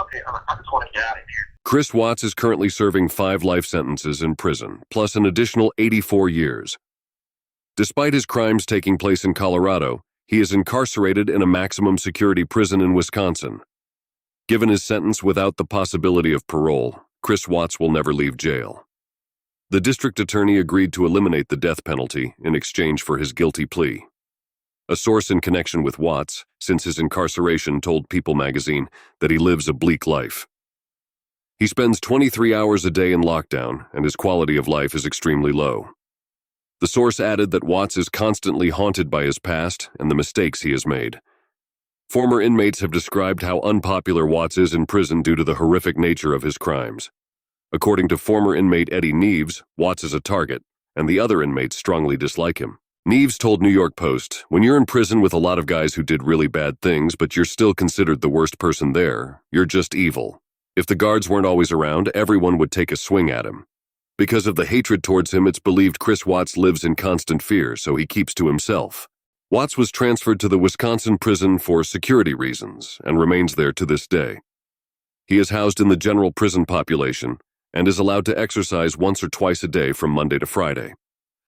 okay, I just want to get out of here. Chris Watts is currently serving 5 life sentences in prison, plus an additional 84 years. Despite his crimes taking place in Colorado, he is incarcerated in a maximum security prison in Wisconsin. Given his sentence without the possibility of parole, Chris Watts will never leave jail. The district attorney agreed to eliminate the death penalty in exchange for his guilty plea. A source in connection with Watts, since his incarceration, told People magazine that he lives a bleak life. He spends 23 hours a day in lockdown, and his quality of life is extremely low. The source added that Watts is constantly haunted by his past and the mistakes he has made. Former inmates have described how unpopular Watts is in prison due to the horrific nature of his crimes. According to former inmate Eddie Neves, Watts is a target, and the other inmates strongly dislike him. Neves told New York Post, "When you're in prison with a lot of guys who did really bad things, but you're still considered the worst person there, you're just evil. If the guards weren't always around, everyone would take a swing at him. Because of the hatred towards him, it's believed Chris Watts lives in constant fear, so he keeps to himself." Watts was transferred to the Wisconsin prison for security reasons and remains there to this day. He is housed in the general prison population and is allowed to exercise once or twice a day from Monday to Friday.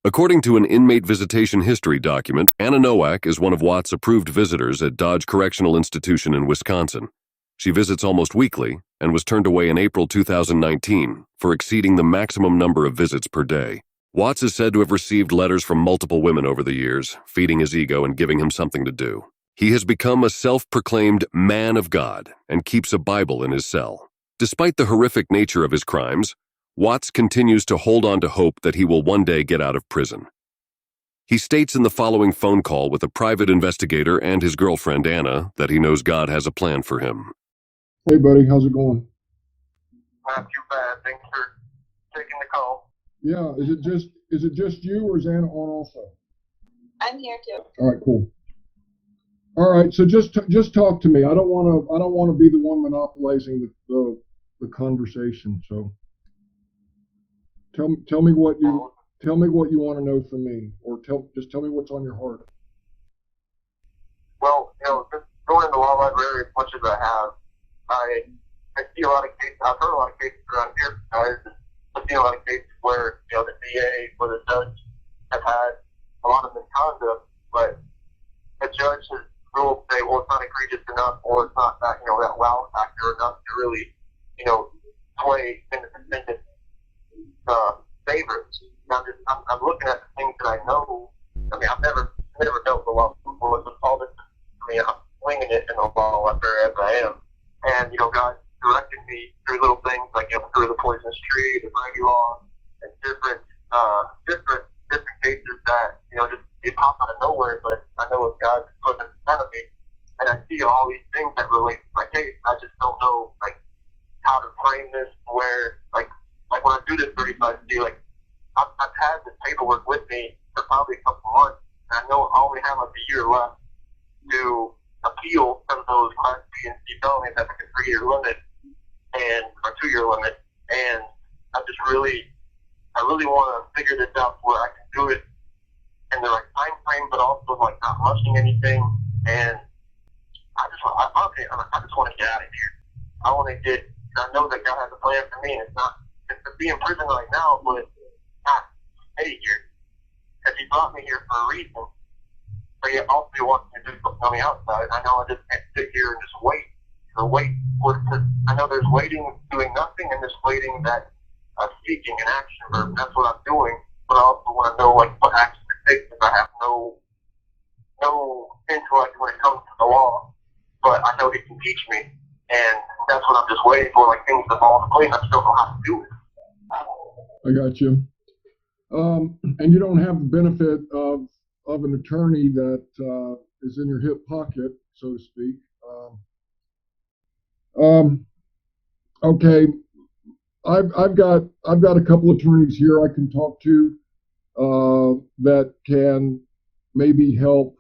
According to an inmate visitation history document, Anna Nowak is one of Watts' approved visitors at Dodge Correctional Institution in Wisconsin. She visits almost weekly and was turned away in April 2019 for exceeding the maximum number of visits per day. Watts is said to have received letters from multiple women over the years, feeding his ego and giving him something to do. He has become a self-proclaimed man of God and keeps a Bible in his cell. Despite the horrific nature of his crimes, Watts continues to hold on to hope that he will one day get out of prison. He states in the following phone call with a private investigator and his girlfriend Anna that he knows God has a plan for him. Hey buddy, how's it going? Not too bad. Thanks for taking the call. Yeah, is it just you, or is Anna on also? I'm here too. All right, cool. All right, so just talk to me. I don't want to be the one monopolizing the conversation. So tell me what you want to know from me, or just tell me what's on your heart. Well, just going in the law library as much as I have, I see a lot of cases. I've heard a lot of cases around here, guys. I've seen a lot of cases where the DA or the judge have had a lot of misconduct, but the judge has ruled, say, well, it's not egregious enough, or it's not that that wow factor enough to really sway in the defendant's favor. I'm looking at the things that I know. I mean, I've never dealt with the law before, but all this. I mean, I'm winging it in the law library as I am. And, God directed me through little things like, through the poisonous tree, the Brady law, and different cases that, just they pop out of nowhere, but I know what God is putting in front of me. And I see all these things that relate to my case. I just don't know, how to frame this where, like when I do this 35C, I've had this paperwork with me for probably a couple months, and I know I only have a year left to appeal some of those Class B and C felonies at a 3-year limit or 2-year limit, and I really want to figure this out where I can do it in the right time frame, but also not rushing anything. And I just want to get out of here. I want to get. I know that God has a plan for me, and it's to be in prison right now, but not stay here, because He brought me here for a reason. But yet also He wants me to do something on the outside. I know I just can't sit here and just wait. I know there's waiting, doing nothing, and there's waiting that seeking an action verb. That's what I'm doing. But I also want to know what action to take, because I have no intellect when it comes to the law. But I know He can teach me, and that's what I'm just waiting for. Things to fall into place. I still know how to do it. I got you. And you don't have the benefit of an attorney that is in your hip pocket, so to speak. Okay, I've got a couple attorneys here I can talk to that can maybe help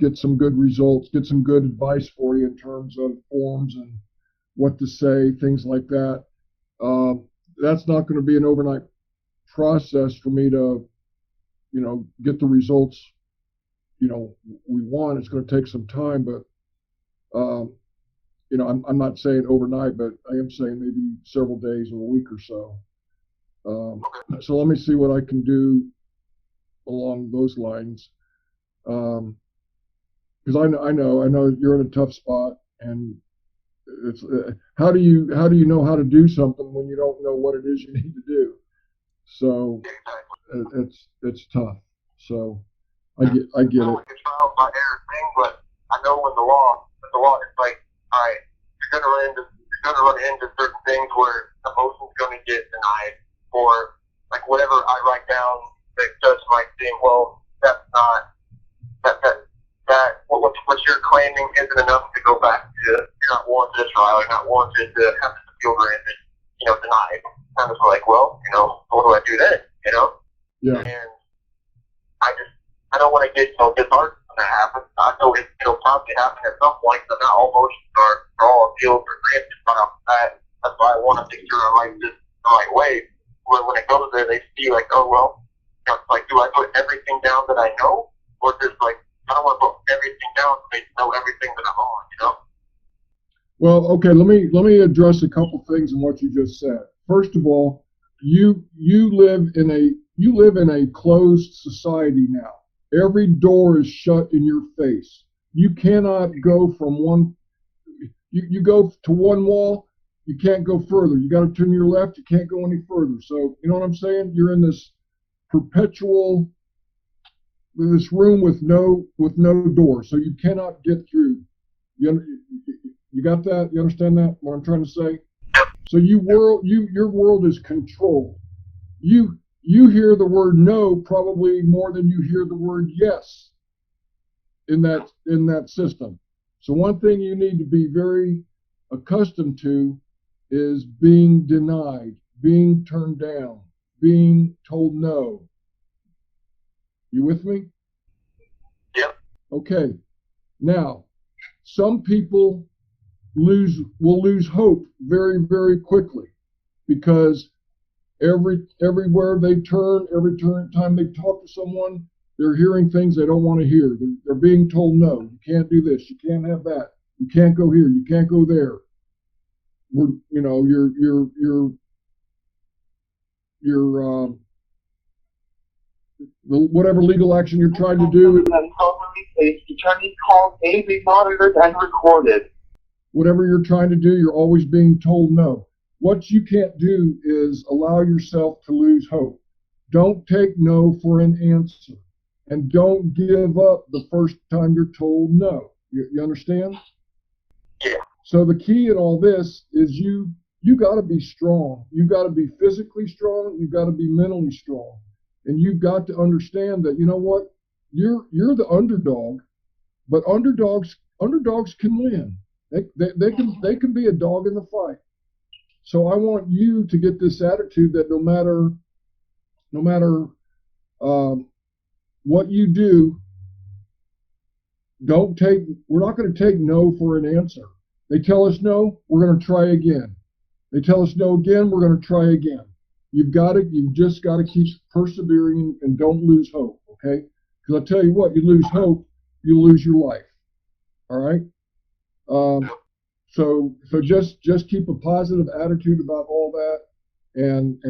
get some good results, get some good advice for you in terms of forms and what to say, things like that. That's not going to be an overnight process for me to, get the results, we want. It's going to take some time, but You know, I'm not saying overnight, but I am saying maybe several days or a week or so. So let me see what I can do along those lines. Because I know you're in a tough spot, and it's how do you know how to do something when you don't know what it is you need to do? So it's tough. So I get it. It's a trial by error thing, but I know when the law is like, all right, you're gonna run into certain things where the motion's gonna get denied, or like whatever I write down, the judge might think, well, that's not that what you're claiming isn't enough to go back to. You're not warranted a trial. You're not warranted to have this appeal granted. Denied. I'm just like, well, what do I do then? Yeah. And I don't want to get disheartened when that happens. I know it'll probably happen at some point. So not all motions are all appeals or granted right off the bat. That's why I want to make sure I write this the right way. When it goes there, they see like, oh well, like, do I put everything down that I know, or just like I don't want to put everything down so they know everything that I'm on. Well, okay. Let me address a couple things in what you just said. First of all, you live in a closed society now. Every door is shut in your face. You cannot go from one. You go to one wall, you can't go further. You got to turn your left, you can't go any further. So you know what I'm saying? You're in this perpetual this room with no door, so you cannot get through. You got that? You understand that? What I'm trying to say? So your world is controlled. You hear the word no probably more than you hear the word yes in that system. So one thing you need to be very accustomed to is being denied, being turned down, being told no. You with me? Yep. Okay. Now, some people will lose hope very, very quickly because everywhere they turn, every time they talk to someone, they're hearing things they don't want to hear. They're being told no. You can't do this. You can't have that. You can't go here. You can't go there. Whatever legal action you're trying to do. Attorney calls may be monitored and recorded. Whatever you're trying to do, you're always being told no. What you can't do is allow yourself to lose hope. Don't take no for an answer. And don't give up the first time you're told no. You understand? Yeah. So the key in all this is you got to be strong. You got to be physically strong. You got to be mentally strong. And you've got to understand that, you know what? You're the underdog, but underdogs can win. They can be a dog in the fight. So I want you to get this attitude that no matter what you do, we're not going to take no for an answer. They tell us no, we're going to try again. They tell us no again, we're going to try again. You've just got to keep persevering and don't lose hope, okay? Because I tell you what, you lose hope, you lose your life. All right? So just keep a positive attitude about all that, and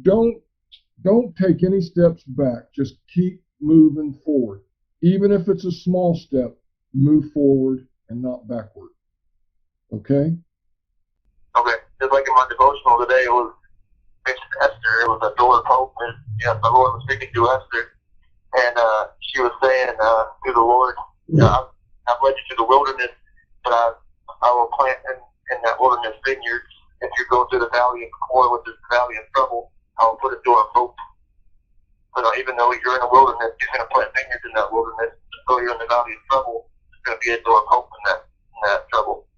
don't take any steps back. Just keep moving forward. Even if it's a small step, move forward and not backward. Okay? Okay. Just like in my devotional today, it was mentioned Esther. It was a door of hope, and the Lord was speaking to Esther, and she was saying to the Lord, I've led you to the wilderness, but I will plant in that wilderness vineyards. If you go through the valley of Coercion, which is the valley of trouble, I will put a door of hope. So even though you're in a wilderness, you're going to plant vineyards in that wilderness. Though you're in the valley of trouble, there's going to be a door of hope in that trouble.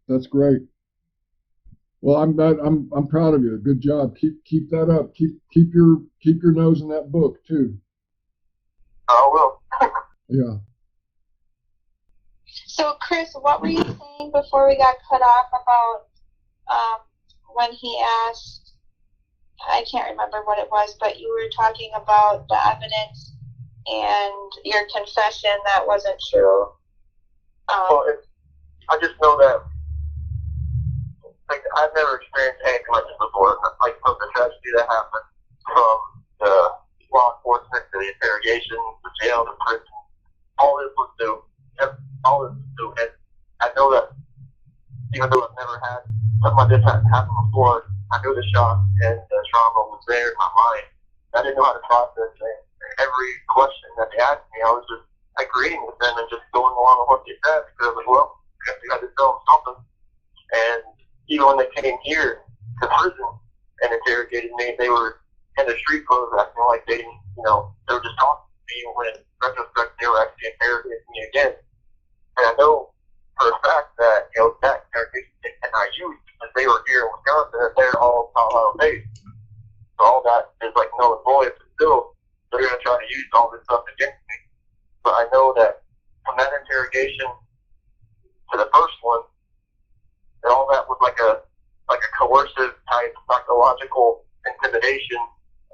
That's great. Well, I'm proud of you. Good job. Keep that up. Keep your nose in that book too. I will. Yeah. So, Chris, what were you saying before we got cut off about when he asked, I can't remember what it was, but you were talking about the evidence and your confession that wasn't true. Well, I just know that, like, I've never experienced anything like this before. Like, from the tragedy that happened, from the law enforcement to the interrogation, the jail, the prison, all this was new. All this was new. And I know that even though I've never had something like this happen before, I knew the shock and the trauma was there in my mind. I didn't know how to process it. Every question that they asked me, I was just agreeing with them and just going along with what they said, because I was like, well, I guess we got to tell them something. And even when they came here to prison and interrogated me, they were in the street clothes acting like they didn't, they were just talking to me, when in retrospect they were actually interrogating me again. And I know for a fact that, that interrogation and I used, because they were here in Wisconsin, and they're all Colorado based. So all that is like null and void, but still, they're going to try to use all this stuff against me. But I know that from that interrogation to the first one, and all that was like a coercive type psychological intimidation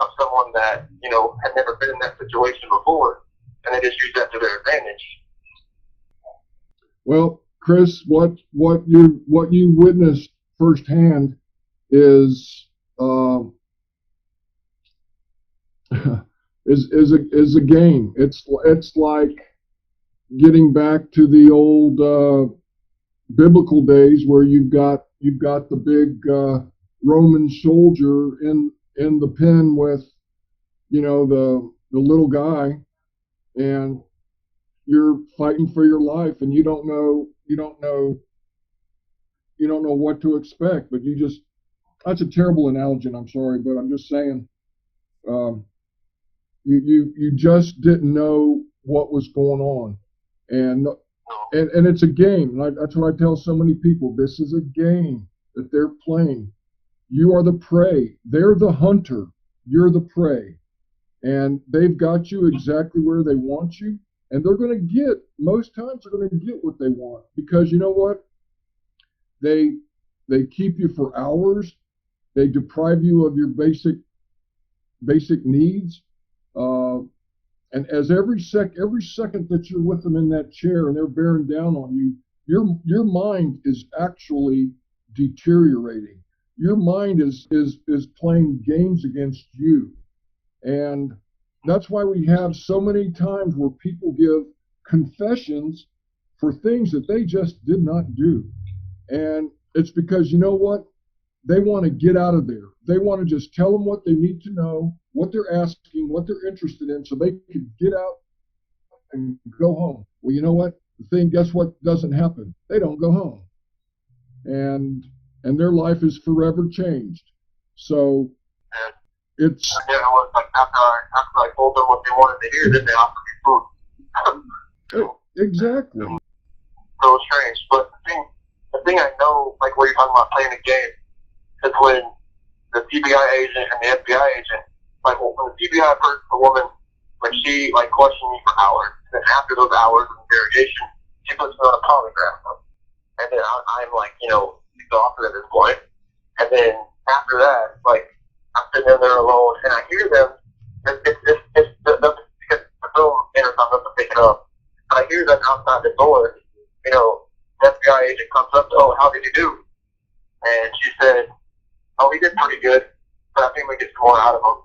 of someone that, had never been in that situation before, and they just used that to their advantage. Well, Chris, what you witnessed firsthand is is a game. It's like getting back to the old biblical days where you've got the big Roman soldier in the pen with the little guy, and you're fighting for your life, and you don't know what to expect, but that's a terrible analogy, and I'm sorry, but I'm just saying, you just didn't know what was going on, and it's a game. That's what I tell so many people. This is a game that they're playing. You are the prey. They're the hunter. You're the prey, and they've got you exactly where they want you. And most times they're going to get what they want, because you know what? They keep you for hours. They deprive you of your basic needs. And as every second that you're with them in that chair and they're bearing down on you, your mind is actually deteriorating. Your mind is playing games against you. And that's why we have so many times where people give confessions for things that they just did not do. And it's because, you know what? They want to get out of there. They want to just tell them what they need to know, what they're asking, what they're interested in, so they can get out and go home. Well, you know what? Guess what doesn't happen? They don't go home. And their life is forever changed. So it's... Yeah, it was like after I told them what they wanted to hear, then they offered me food. Exactly. So strange. But the thing I know, like where you're talking about playing a game, is when the CBI agent and the FBI agent, like when the CBI person, the woman, when she like questioned me for hours, and then after those hours of interrogation, she puts me on a polygraph. And then I'm like, exhausted at this point. And then after that, like, I'm sitting in there alone, and I hear them. It's because the film intercom doesn't pick it up. And I hear them outside the door. The FBI agent comes up to, "Oh, how did you do?" And she said, "Oh, he did pretty good, but I think we get some more out of him."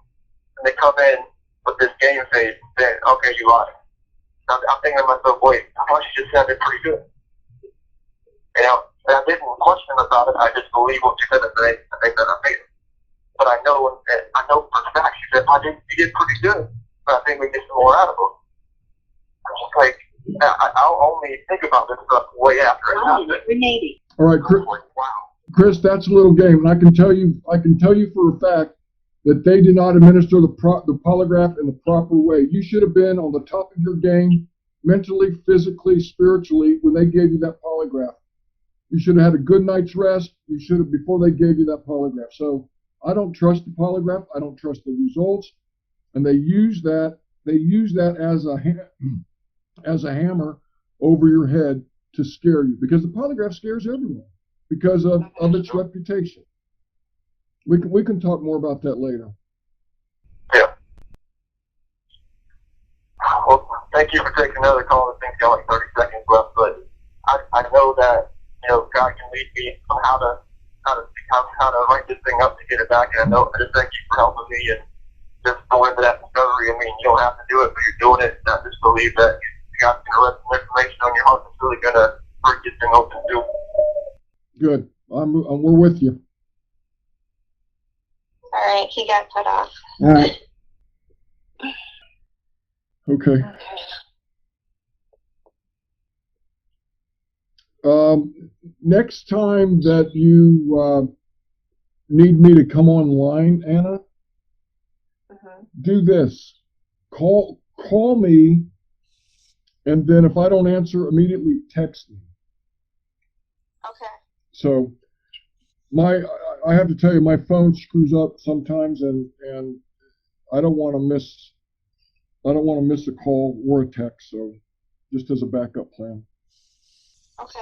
And they come in with this game face and say, "Okay, you lied." I'm thinking to myself, wait, I thought you just said it pretty good. And I didn't question about it. I just believe what she said, and they said I made it. But I know for a fact she said, you did pretty good, but I think we get some more out of him. I'm just like, I'll only think about this stuff way after it happens. All right, Chris. Wow. Chris, that's a little game, and I can tell you for a fact that they did not administer the polygraph in the proper way. You should have been on the top of your game, mentally, physically, spiritually, when they gave you that polygraph. You should have had a good night's rest. You should have before they gave you that polygraph. So I don't trust the polygraph. I don't trust the results, and they use that as a hammer over your head to scare you, because the polygraph scares everyone because of its reputation. We can talk more about that later. Yeah. Well, thank you for taking another call. I think got like 30 seconds left, but God can lead me on how to write this thing up to get it back. And I just thank you for helping me and just go into that discovery. I mean, you don't have to do it, but you're doing it. And I just believe that you got some information on your heart that's really gonna break this thing open too. Good. We're with you. All right, he got cut off. All right. Okay. Next time that you need me to come online, Anna, do this. Call me, and then if I don't answer, immediately text me. Okay. So I have to tell you, my phone screws up sometimes, and I don't want to miss a call or a text. So just as a backup plan. Okay.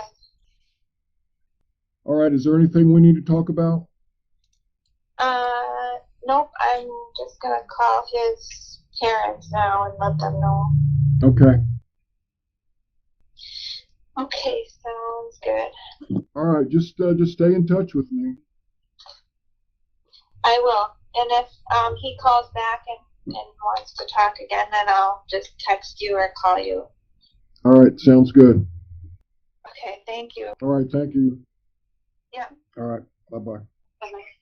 All right. Is there anything we need to talk about? Nope. I'm just gonna call his parents now and let them know. Okay. Okay, sounds good. All right. Just stay in touch with me. I will. And if he calls back and wants to talk again, then I'll just text you or call you. All right. Sounds good. Okay. Thank you. All right. Thank you. Yeah. All right. Bye-bye. Bye-bye.